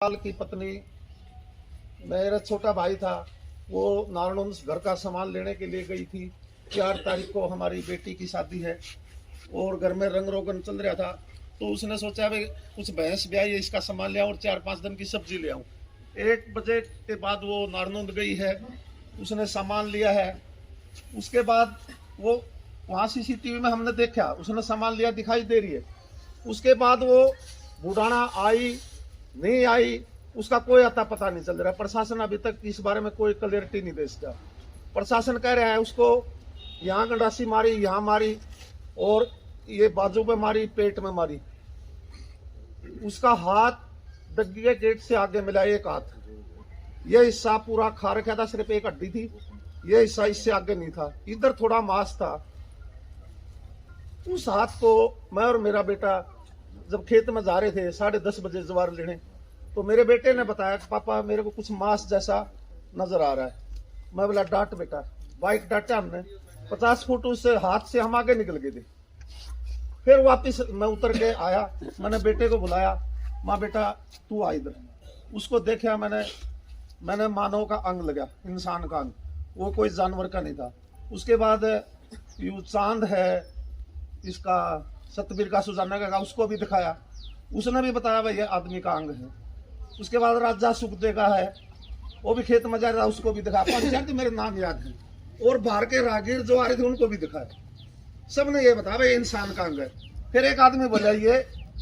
साल की पत्नी, मेरा छोटा भाई था, वो नारायण घर का सामान लेने के लिए गई थी। 4 तारीख को हमारी बेटी की शादी है और घर में रंग रोगन चल रहा था, तो उसने सोचा भाई कुछ भैंस ब्याई है, इसका सामान ले आऊँ और 4-5 दिन की सब्जी ले आऊँ। 1 बजे के बाद वो नारायण गई है, उसने सामान लिया है। उसके बाद वो वहाँ सीसीटीवी में हमने देखा, उसने सामान लिया, दिखाई दे रही है। उसके बाद वो बुढ़ाना आई नहीं आई, उसका कोई अता पता नहीं चल रहा। प्रशासन अभी तक इस बारे में कोई क्लियरिटी नहीं दे सकता। प्रशासन कह रहा है उसको यहाँ गंडासी मारी, यहाँ मारी और ये बाजू पे मारी, पेट में मारी। उसका हाथ डग्गी के गेट से आगे मिला, एक हाथ। ये हिस्सा पूरा खा रखा था, सिर्फ एक हड्डी थी। ये हिस्सा इससे आगे नहीं था, इधर थोड़ा मांस था। उस हाथ को मैं और मेरा बेटा जब खेत में जा रहे थे 10:30 बजे जवार लेने, तो मेरे बेटे ने बताया कि पापा मेरे को कुछ मांस जैसा नजर आ रहा है। मैं बोला डांट बेटा, बाइक डांटा हमने। 50 फुट उस हाथ से हम आगे निकल गए थे। फिर वापिस मैं उतर के आया, मैंने बेटे को बुलाया, माँ बेटा तू आ इधर। उसको देखा मैंने मानव का अंग लगा, इंसान का अंग, वो कोई जानवर का नहीं था। उसके बाद यू चांद है, इसका सतबीर का सुजाना का, उसको भी दिखाया, उसने भी बताया भाई ये आदमी का अंग है। उसके बाद राजा सुखदे का है, वो भी खेत में जा रहा, उसको भी दिखाया। 5 मेरे नाम याद है, और बाहर के राहगीर जो आ रहे थे उनको भी दिखाया। सबने ये बताया भाई इंसान का अंग है। फिर एक आदमी बोला ये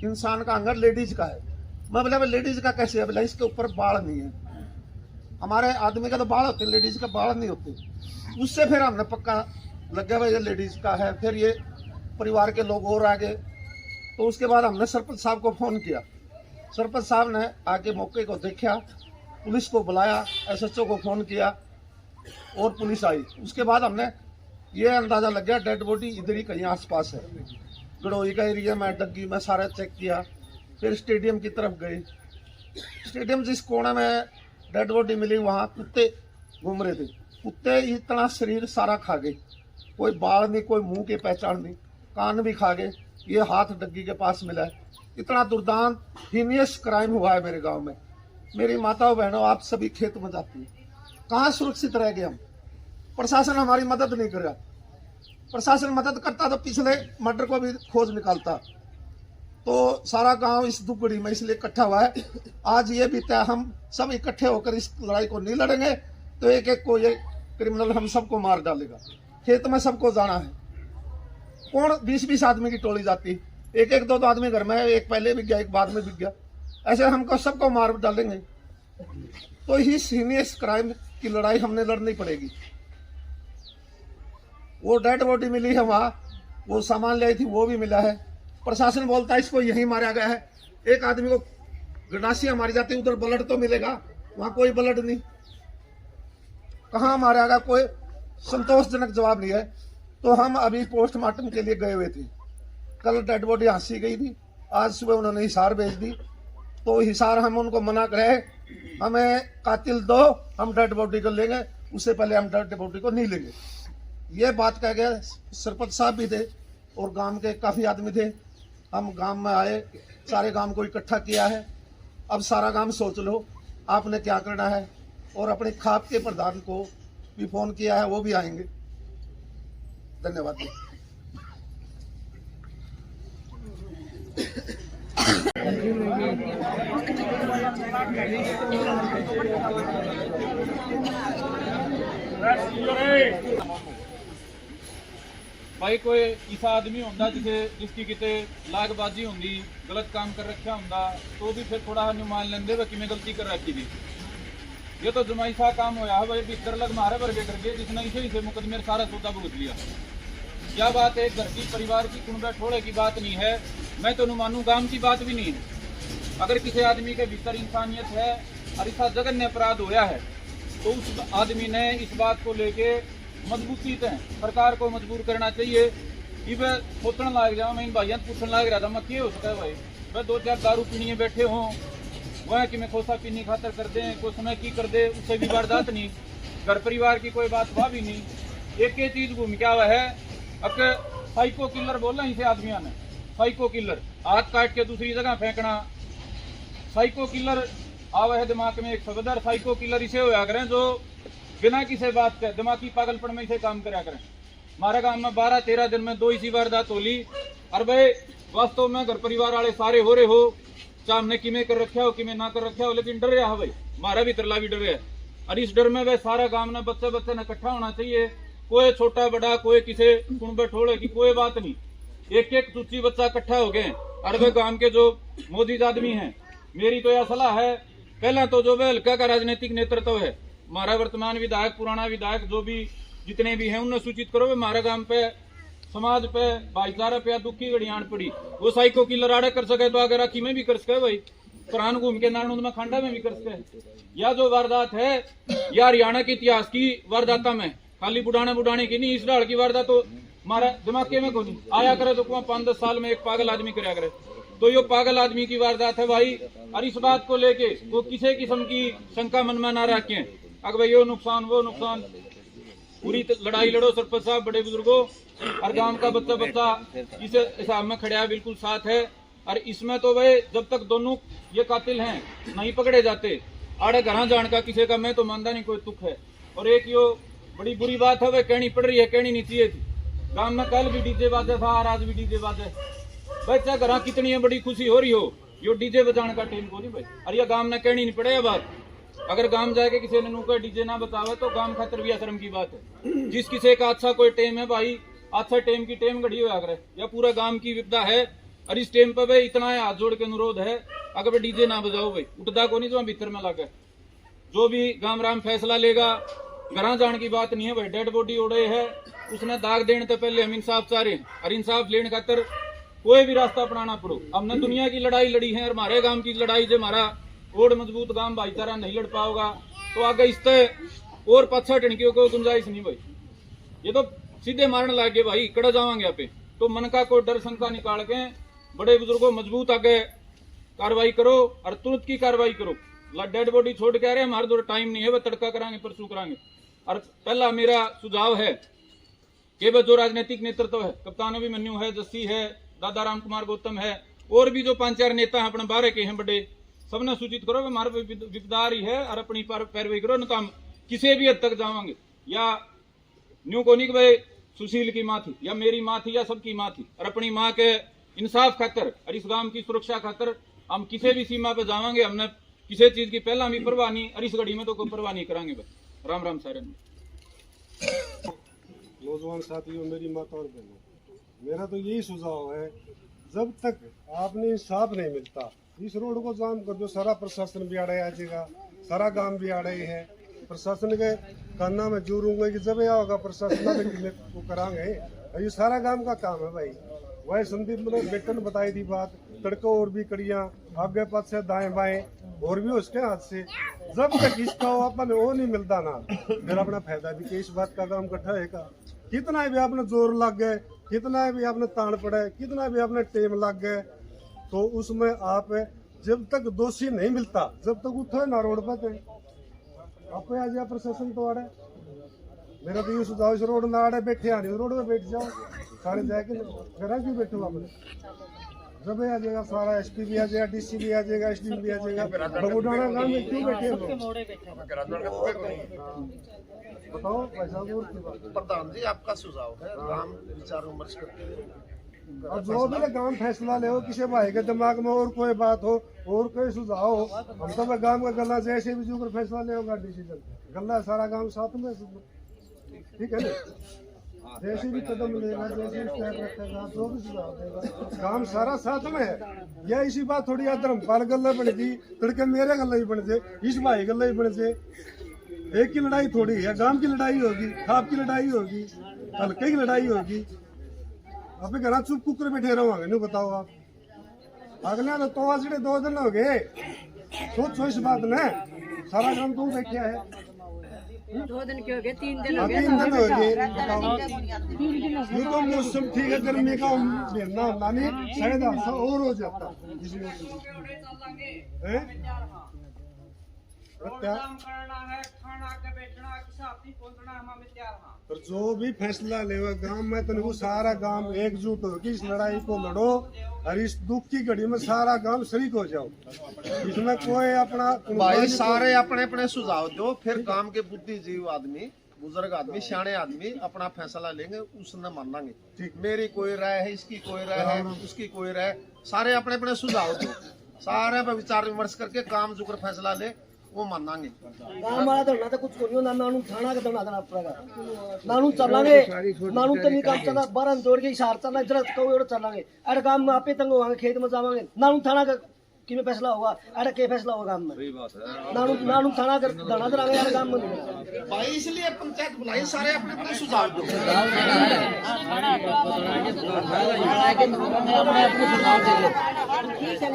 इंसान का अंग है, लेडीज का है। मैं बोला लेडीज का कैसे है? बोला इसके ऊपर बाल नहीं है। हमारे आदमी का तो बाल होते, लेडीज का बाल नहीं होते। उससे फिर हमने पक्का लग गया भाई ये लेडीज का है। फिर ये परिवार के लोग और आ गए, तो उसके बाद हमने सरपंच साहब को फोन किया। सरपंच साहब ने आके मौके को देखा, पुलिस को बुलाया, एसएचओ को फोन किया और पुलिस आई। उसके बाद हमने ये अंदाजा लग गया डेड बॉडी इधर ही कहीं आसपास है। गड़ोई का एरिया में, डग्गी में सारा चेक किया। फिर स्टेडियम की तरफ गए। स्टेडियम जिस कोने में डेड बॉडी मिली वहाँ कुत्ते घूम रहे थे। कुत्ते इतना शरीर सारा खा गए, कोई बाल नहीं, कोई मुंह की पहचान नहीं, कान भी खा गए। ये हाथ डग्गी के पास मिला है। इतना दुर्दांत हीनियस क्राइम हुआ है मेरे गांव में। मेरी माताओं बहनों, आप सभी खेत में जाती है, कहाँ सुरक्षित रह गए हम? प्रशासन हमारी मदद नहीं कर रहा। प्रशासन मदद करता तो पिछले मर्डर को भी खोज निकालता। तो सारा गांव इस दुगड़ी में इसलिए इकट्ठा हुआ है। आज ये भी तय, हम सब इकट्ठे होकर इस लड़ाई को नहीं लड़ेंगे तो एक एक को ये क्रिमिनल हम सबको मार डालेगा। खेत में सबको जाना है। कौन 20-20 आदमी की टोली जाती, एक एक दो आदमी घर में है, एक पहले भी गया, एक बाद में भी गया, ऐसे हमको सबको मार डालेंगे। तो इस हीनियस क्राइम की लड़ाई हमने लड़नी पड़ेगी। वो डेड बॉडी मिली है वहाँ, वो सामान ले आई थी, वो भी मिला है। प्रशासन बोलता है इसको यहीं मारा गया है। एक आदमी को गंडासियां मारी जाती, उधर ब्लड तो मिलेगा, वहाँ कोई ब्लड नहीं। कहाँ मारा गया, कोई संतोषजनक जवाब नहीं है। तो हम अभी पोस्टमार्टम के लिए गए हुए थे। कल डेड बॉडी हांसी गई थी, आज सुबह उन्होंने हिसार भेज दी। तो हिसार हम उनको मना करे, हमें कातिल दो, हम डेड बॉडी को लेंगे, उससे पहले हम डेड बॉडी को नहीं लेंगे। ये बात कह गए। सरपंच साहब भी थे और गांव के काफ़ी आदमी थे। हम गांव में आए, सारे गांव को इकट्ठा किया है। अब सारा गांव सोच लो आपने क्या करना है। और अपने खाप के प्रधान को भी फोन किया है, वो भी आएंगे। धन्यवाद। भाई कोई ऐसा आदमी होंदा जिसकी किते लागबाजी होंदी, गलत काम कर रखा होंदा, तो भी फिर थोड़ा हमें मान लेंदे वे किमें गलती कर रखी थी। ये तो जमाई सा काम होया है भाई, बिस्तर लग मारे वर्गे करके, जिसने इसे मुकदमे सारा सौदा भुगत लिया। क्या बात है, घर की परिवार की कुंबा ठोड़े की बात नहीं है, मैं तो मानू गांव की बात भी नहीं है। अगर किसी आदमी के भीतर इंसानियत है और ऐसा जघन्य अपराध होया है, तो उस आदमी ने इस बात को लेके मजबूती से सरकार को मजबूर करना चाहिए। ये वह सोचने लग जाओ, मैं इन भाइयों पूछने लग रहा था मैं क्या हो सकता है भाई, वह 2-4 दारू पीने बैठे हों, वह कि मैं खोसा पीनी खातर कर दें, कोई समय की कर दे, उससे भी वारदात नहीं। घर परिवार की कोई बात वह भी नहीं। एक ही चीज घूम क्या हुआ है, अब साइको किलर बोलना इसे आदमियों ने, साइको किलर, हाथ काट के दूसरी जगह फेंकना, साइको किलर आवे है दिमाग में एक सफेदर साइको किलर इसे होया करें जो बिना किसी बात के दिमागी पागलपन में इसे काम करा करें। हमारे गांव में 12-13 दिन में 2 इसी वारदात होली। और भाई वास्तव में घर परिवार वाले सारे हो रहे हो, चाहे हमने किमें कर रखा हो किमें ना कर रखा हो, लेकिन डर रहा है भाई, हमारा भी तरला भी डर रहा है। और इस डर में वह सारा गांव ने बच्चे बच्चे ने इकट्ठा होना चाहिए। कोई छोटा बड़ा कोई किसी कुंबे ठोड़े की कोई बात नहीं, एक एक चुच्ची बच्चा इकट्ठा हो गए। और वे गांव के जो मोदीज आदमी हैं, मेरी तो यह सलाह है, पहला तो जो वह हल्का का राजनीतिक नेतृत्व है, हमारा वर्तमान विधायक पुराना विधायक जो भी जितने भी हैं उन्हें सूचित करो हमारे गांव पे समाज पे भाईचारा पे दुखी घड़ियाण पड़ी, वो साइको किलर आड़े कर सके तो आगे राखी में भी कर सके भाई, प्राण घूम के नारायण में खांडा में भी कर सके। या जो वारदात है या हरियाणा के इतिहास की वारदाता में खाली बुढ़ाने की नहीं, इस डाल की वारदात तो हमारा दिमाग में को नहीं आया करे तो 5-10 साल में एक पागल आदमी कराया करे। तो ये पागल आदमी की वारदात है भाई। और इस बात को लेके वो किसी किस्म की शंका मन में ना रखें अगर भाई ये नुकसान वो नुकसान, पूरी लड़ाई लड़ो सरपंच साहब बड़े बुजुर्गों और गांव का बच्चा बच्चा इस हिसाब में खड़ा बिल्कुल साथ है। और इसमें तो भाई जब तक दोनों ये कातिल हैं नहीं पकड़े जाते आड़े घर जान का किसी का मैं तो मानता नहीं कोई तुक है। और एक यो बड़ी बुरी बात है वह कहनी पड़ रही है, कहनी नहीं चाहिए थी। गांव में कल भी डीजे बाजे था और आज भी डीजे बाजे, बच्चा घर कितनी बड़ी खुशी हो रही हो, यो डीजे बजाने का टेम को नहीं भाई। और ये गांव ने कहनी नहीं पड़े बात, अगर गांव जाके किसी ने नुका डीजे ना बतावे तो गांव खातर भी शर्म की बात है। जिस किसी का अच्छा कोई टेम है भाई, अच्छा टेम की टेम घड़ी हुआ करे, या पूरा गांव की विपदा है। और इस टेम पे भाई इतना है हाथ जोड़ के अनुरोध है, अगर डीजे ना बजाओ भाई उठदा को नहीं जो भीतर में लगे। जो भी गांव राम फैसला लेगा, घर जाने की बात नहीं है भाई, डेड बॉडी उड़े है उसने दाग देने तो पहले हम इंसाफ चाह रहे हैं। और इंसाफ लेने खातर कोई भी रास्ता अपनाना पड़ो। हमने दुनिया की लड़ाई लड़ी है और हमारे गांव की लड़ाई जो हमारा और मजबूत गांव भाईचारा नहीं लड़ पाओगा तो आगे इससे और पाछा टणकियों को गुंजाइश नहीं भाई। ये तो सीधे मारने लग गए भाई, कड़ा जावांगे यहाँ पे। तो मन का कोई डर शंका निकाल के बड़े बुजुर्गों मजबूत आगे कार्रवाई करो और तुरंत की कार्रवाई करो। डेड बॉडी छोड़ के आ रहे हमारे दो टाइम नहीं है, वह तड़का करांगे परसों करांगे। और पहला मेरा सुझाव है कि वह जो राजनीतिक नेतृत्व है, कप्तान अभिमन्यु है, जस्सी है, दादा राम कुमार गौतम है, और भी जो 5-4 नेता हैं अपने बारे के हैं बड़े, सबने सूचित करो हमारे विपदारी है और अपनी पैरवी करो, न तो हम किसी भी हद तक जावांगे। या न्यू को नहीं कि भाई सुशील की माँ थी या मेरी माँ थी या सबकी माँ थी, और अपनी माँ के इंसाफ खातर और इस गांव की सुरक्षा खातर हम किसी भी सीमा पे जावांगे। हमने किसी चीज की पहला भी परवाह नहीं और इस घड़ी में तो कोई परवाह नहीं करांगे बस। राम राम सारे नौजवान साथियों, मेरी माता और बहनों, मेरा तो यही सुझाव है, जब तक आपने इंसाफ नहीं मिलता इस रोड को जाम कर दो। सारा प्रशासन भी आड़े आ जाएगा, सारा गांव भी आड़े है। प्रशासन के काना में जोरूंगा कि जब यह होगा प्रशासन को करांगे, ये सारा गांव का काम है भाई। वह संदीप ने बेटन बताई थी बात, तड़को और भी कड़ियां आगे पाछे दाएं बाएं और भी उसके हाथ से। जब तक इसका अपन वो नहीं मिलता ना, फिर अपना फायदा भी इस बात का काम इकट्ठा है का। कितना भी आपने जोर लग गए, कितना भी आपने तान पड़े, कितना भी आपने टेम लग गए, तो उसमें आप जब तक दोषी नहीं मिलता जब तक उठो ना रोड पर आप आ जाए प्रशासन तो आड़े। मेरा तो ये सुझाव, इस रोड ना आड़े बैठे आ नहीं, रोड पे बैठ जाओ सारे जाके, घर क्यों बैठो आपने। जब आ जाएगा सारा एसपी भी आ जाएगा, डीसी भी आ जाएगा, एसडी भी आ जाएगा, बबुडाना गांव में क्यों बैठे हो बताओ प्रधान जी आपका सुझाव है, राम विचार विमर्श करते हुए और जो भी गांव फैसला ले हो, किसी भाई के दिमाग में और कोई बात हो और कोई सुझाव हो, हम तो गांव का गला जैसे भी जो फैसला ले होगा डिसीजन गला सारा गांव साथ में, ठीक है ना। जैसे भी कदम लेगा, जैसे भी स्टेप रखेगा, जो भी सुझाव देगा, काम सारा साथ में है। या इसी बात थोड़ी धर्मपाल गला बन गई, तड़के मेरे गला ही बन जाए, इस भाई गला ही बन जाए। एक की लड़ाई थोड़ी है, गांव की लड़ाई होगी, खाप की लड़ाई होगी, हल्के की लड़ाई होगी। अबे घर चुप कुकर बैठे रहोगे नहीं, बताओ आप। अगले तो आज 2 दिन हो गए, सोचो इस बात ने, सारा काम तू बैठा है। 2 दिन के हो गए, 3 दिन हो गए, 3 दिन हो गए, बताओ। ये तो मौसम ठीक है, गर्मी का महीना होता नहीं, शायद और हो जाता इसमें। पर जो भी फैसला लेवा गांव में तो वो सारा गांव एकजुट होकर इस लड़ाई को लड़ो और इस दुख की घड़ी में सारा गांव शरीक हो जाओ। इसमें कोई अपना भाई सारे अपने अपने सुझाव दो, फिर काम के बुद्धिजीवी आदमी, बुजुर्ग आदमी, सियाने आदमी अपना फैसला लेंगे, उसने मानेंगे। मेरी कोई राय है, इसकी कोई राय है, उसकी कोई राय, सारे अपने अपने सुझाव दो, सारे पे विचार विमर्श करके काम जो कर फैसला ले वो मानेंगे। काम वाला तो ना तो कुछ करियो ना नानू थाना के दना देना पड़ेगा। नानू चलांगे, नानू तो नहीं काम चला, 12 दौड़ के इशार चलना, इधर कहो और चलांगे। अरे काम में आपे तंग होंगे, खेत में जावांगे, नानू थाना का किमें फैसला होगा, अरे के फैसला होगा काम में। सही बात है। नानू थाना कर दना देंगे यार काम में नहीं। भाई इसलिए पंचायत बुलाई, सारे अपने अपने सुझाव दो। ठीक है।